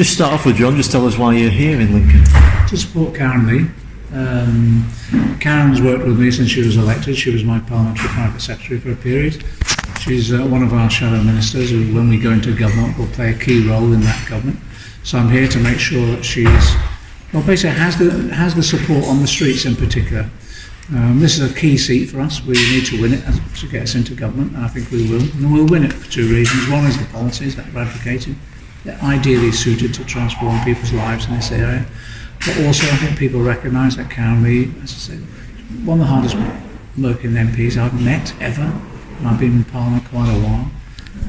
Just start off with John, just tell us why you're here in Lincoln. To support Karen Lee. Karen's worked with me since she was elected. She was my parliamentary private secretary for a period. She's one of our shadow ministers who, when we go into government, will play a key role in that government. So I'm here to make sure that she's, well, basically has the support on the streets in particular. This is a key seat for us. We need to win it to get us into government, and I think we will. And we'll win it for two reasons. One is the policies that we're advocating. They're ideally suited to transform people's lives in this area. But also I think people recognise that Karen Lee, as I said, one of the hardest working MPs I've met ever. And I've been in Parliament quite a while.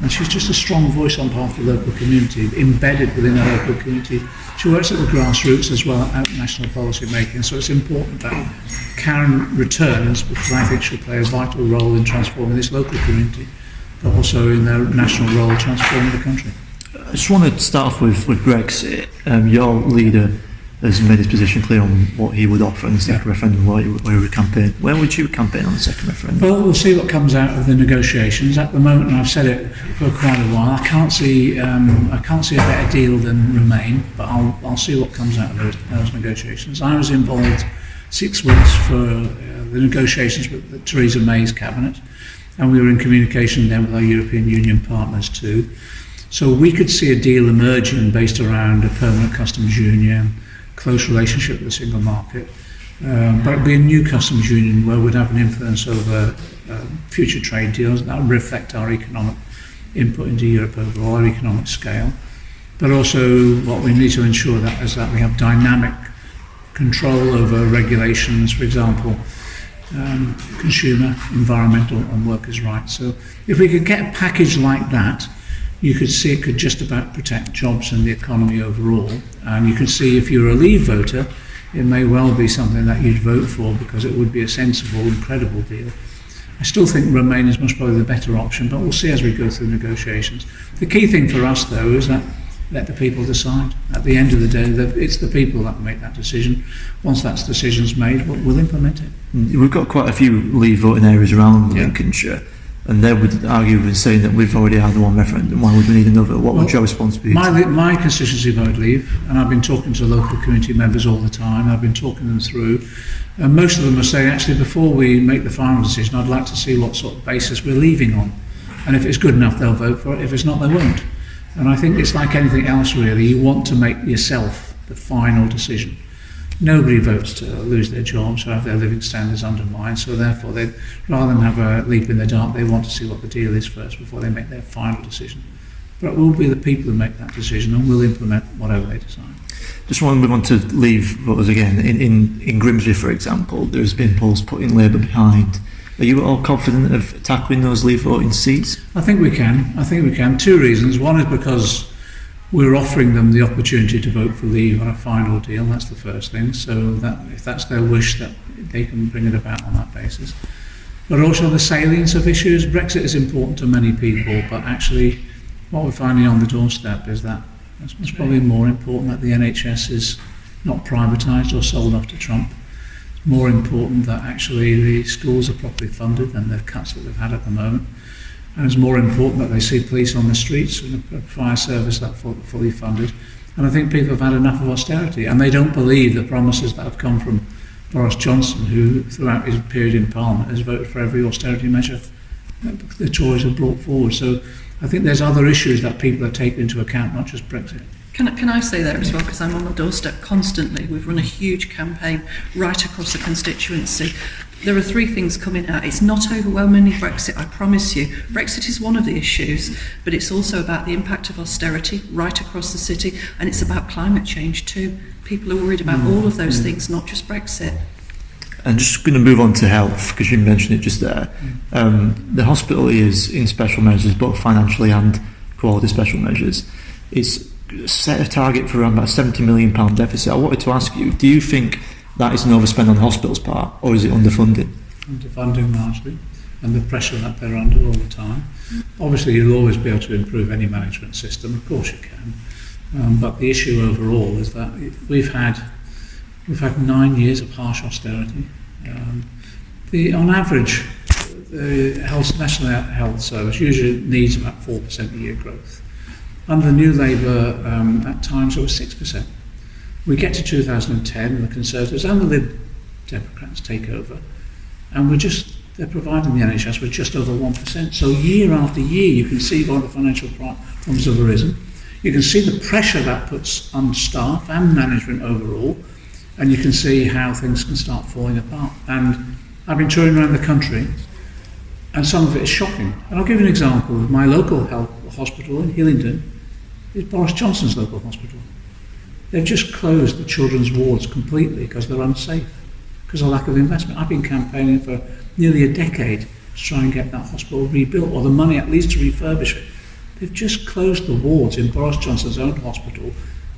And she's just a strong voice on behalf of the local community, embedded within the local community. She works at the grassroots as well as national policy making, so it's important that Karen returns because I think she'll play a vital role in transforming this local community, but also in their national role transforming the country. I just want to start off with Brexit. Your leader has made his position clear on what he would offer in the second referendum, where he would campaign. Where would you campaign on the second referendum? Well, we'll see what comes out of the negotiations. At the moment, and I've said it for quite a while, I can't see a better deal than Remain, but I'll see what comes out of those negotiations. I was involved 6 weeks for the negotiations with Theresa May's cabinet, and we were in communication then with our European Union partners too. So we could see a deal emerging based around a permanent customs union, close relationship with the single market, but it'd be a new customs union where we'd have an influence over future trade deals that would reflect our economic input into Europe overall, our economic scale. But also what we need to ensure that is that we have dynamic control over regulations, for example, consumer, environmental and workers' rights. So if we could get a package like that, you could see it could just about protect jobs and the economy overall. And you could see if you're a Leave voter, it may well be something that you'd vote for because it would be a sensible and credible deal. I still think Remain is most probably the better option, but we'll see as we go through negotiations. The key thing for us, though, is that let the people decide. At the end of the day, it's the people that make that decision. Once that decision's made, we'll implement it. We've got quite a few Leave voting areas around Lincolnshire. And they would argue in saying that we've already had one referendum, why would we need another? What would your response be? My constituency voted Leave, and I've been talking to local community members all the time. I've been talking them through. And most of them are saying, actually, before we make the final decision, I'd like to see what sort of basis we're leaving on. And if it's good enough, they'll vote for it. If it's not, they won't. And I think it's like anything else, really. You want to make yourself the final decision. Nobody votes to lose their jobs or have their living standards undermined, so therefore they'd rather than have a leap in the dark, they want to see what the deal is first before they make their final decision. But it will be the people who make that decision and will implement whatever they decide. Just want to move on to Leave voters again. In Grimsby, for example, there's been polls putting Labour behind. Are you at all confident of tackling those Leave voting seats? I think we can. 2 reasons. One is because we're offering them the opportunity to vote for Leave on a final deal. That's the first thing. So that if that's their wish, that they can bring it about on that basis. But also the salience of issues. Brexit is important to many people, but actually what we're finding on the doorstep is that it's probably more important that the NHS is not privatised or sold off to Trump. It's more important that actually the schools are properly funded than the cuts that they've had at the moment. And it's more important that they see police on the streets and a fire service that's fully funded. And I think people have had enough of austerity, and they don't believe the promises that have come from Boris Johnson, who throughout his period in Parliament has voted for every austerity measure that the Tories have brought forward. So I think there's other issues that people are taking into account, not just Brexit. Can I say there as well, because I'm on the doorstep constantly. We've run a huge campaign right across the constituency. There are 3 things coming out. It's not overwhelmingly Brexit, I promise you. Brexit is one of the issues, but it's also about the impact of austerity right across the city, and it's about climate change too. People are worried about all of those things, not just Brexit. And just going to move on to health, because you mentioned it just there. The hospital is in special measures, both financially and quality special measures. It's set a target for around about £70 million deficit. I wanted to ask you, do you think that is an overspend on the hospital's part, or is it underfunded? Underfunding largely, and the pressure that they're under all the time. Obviously you'll always be able to improve any management system, of course you can, but the issue overall is that we've had 9 years of harsh austerity. On average, the National Health Service usually needs about 4% a year growth. Under the New Labour, at times it was 6%. We get to 2010, and the Conservatives and the Lib Democrats take over, and they're providing the NHS with just over 1%. So year after year, you can see why the financial problems have arisen. You can see the pressure that puts on staff and management overall, and you can see how things can start falling apart. And I've been touring around the country, and some of it is shocking. And I'll give you an example. My local health hospital in Hillingdon is Boris Johnson's local hospital. They've just closed the children's wards completely because they're unsafe, because of lack of investment. I've been campaigning for nearly a decade to try and get that hospital rebuilt, or the money at least to refurbish it. They've just closed the wards in Boris Johnson's own hospital,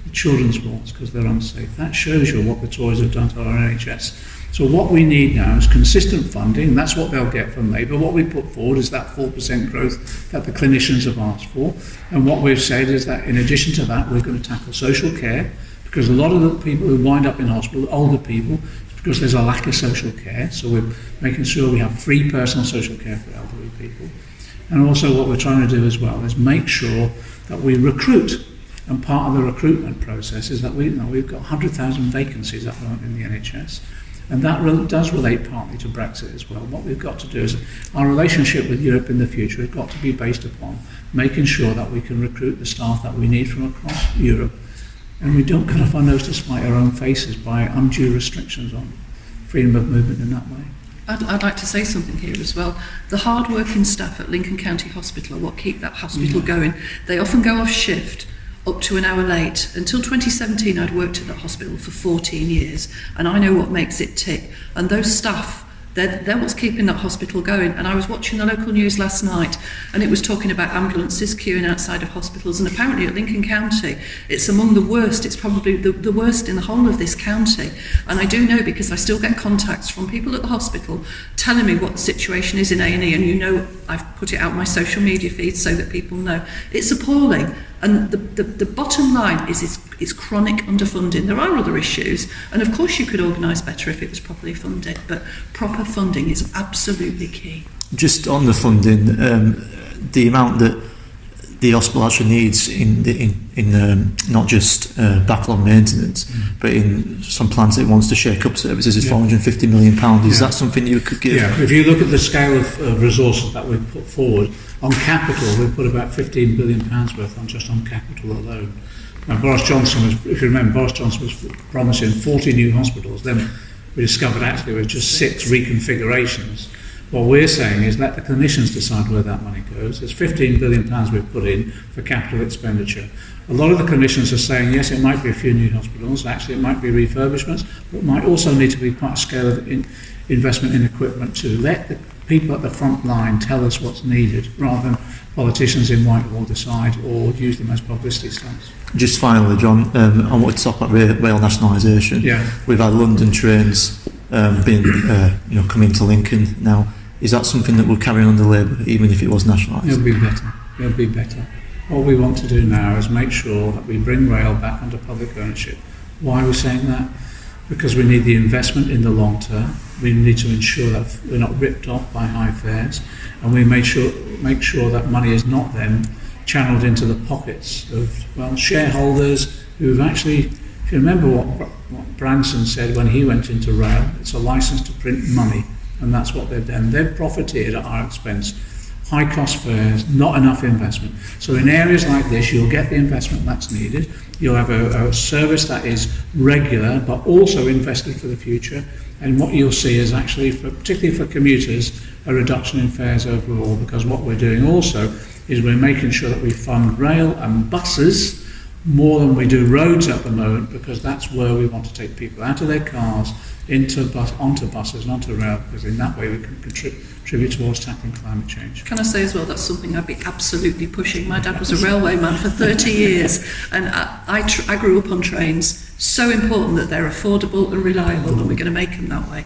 the children's wards, because they're unsafe. That shows you what the Tories have done to our NHS. So what we need now is consistent funding. That's what they'll get from Labour. What we put forward is that 4% growth that the clinicians have asked for. And what we've said is that in addition to that, we're going to tackle social care, because a lot of the people who wind up in hospital, older people, because there's a lack of social care. So we're making sure we have free personal social care for elderly people. And also what we're trying to do as well is make sure that we recruit. And part of the recruitment process is that we've got 100,000 vacancies at the moment in the NHS. And that does relate partly to Brexit as well. What we've got to do is our relationship with Europe in the future has got to be based upon making sure that we can recruit the staff that we need from across Europe. And we don't cut off our nose to spite our own faces by undue restrictions on freedom of movement in that way. I'd like to say something here as well. The hard-working staff at Lincoln County Hospital are what keep that hospital going. They often go off shift up to an hour late. Until 2017, I'd worked at that hospital for 14 years, and I know what makes it tick. And those staff, they're what's keeping that hospital going. And I was watching the local news last night, and it was talking about ambulances queuing outside of hospitals, and apparently at Lincoln County, it's among the worst. It's probably the worst in the whole of this county. And I do know, because I still get contacts from people at the hospital telling me what the situation is in A&E, and you know I've put it out on my social media feed so that people know. It's appalling. And the bottom line is it's chronic underfunding. There are other issues, and of course you could organise better if it was properly funded, but proper funding is absolutely key. Just on the funding, the amount that the hospital actually needs in not just backlog maintenance, but in some plans it wants to shake up services is £450 million. Is that something you could give? Yeah, if you look at the scale of resources that we've put forward, on capital we've put about £15 billion worth on just on capital alone. Now Boris Johnson was, if you remember, Boris Johnson was promising 40 new hospitals. Then we discovered actually it was just 6 reconfigurations. What we're saying is let the clinicians decide where that money goes. There's £15 billion we've put in for capital expenditure. A lot of the clinicians are saying, yes, it might be a few new hospitals, actually it might be refurbishments, but it might also need to be quite a scale of investment in equipment to let the people at the front line tell us what's needed, rather than politicians in Whitehall decide or use them as publicity stunts. Just finally, John, I wanted to talk about rail nationalisation. Yeah. We've had London trains coming to Lincoln now. Is that something that will carry on under Labour, even if it was nationalised? It'll be better. It'll be better. What we want to do now is make sure that we bring rail back under public ownership. Why are we saying that? Because we need the investment in the long term. We need to ensure that we're not ripped off by high fares, and we make sure that money is not then channeled into the pockets of shareholders who've actually. If you remember what Branson said when he went into rail, it's a license to print money, and that's what they've done. They've profited at our expense. High cost fares, not enough investment. So in areas like this, you'll get the investment that's needed. You'll have a service that is regular, but also invested for the future. And what you'll see is actually, particularly for commuters, a reduction in fares overall, because what we're doing also is we're making sure that we fund rail and buses more than we do roads at the moment, because that's where we want to take people out of their cars onto buses and onto rail, because in that way we can contribute towards tackling climate change. Can I say as well, that's something I'd be absolutely pushing. My dad was a railway man for 30 years, and I grew up on trains. So important that they're affordable and reliable, and we're going to make them that way.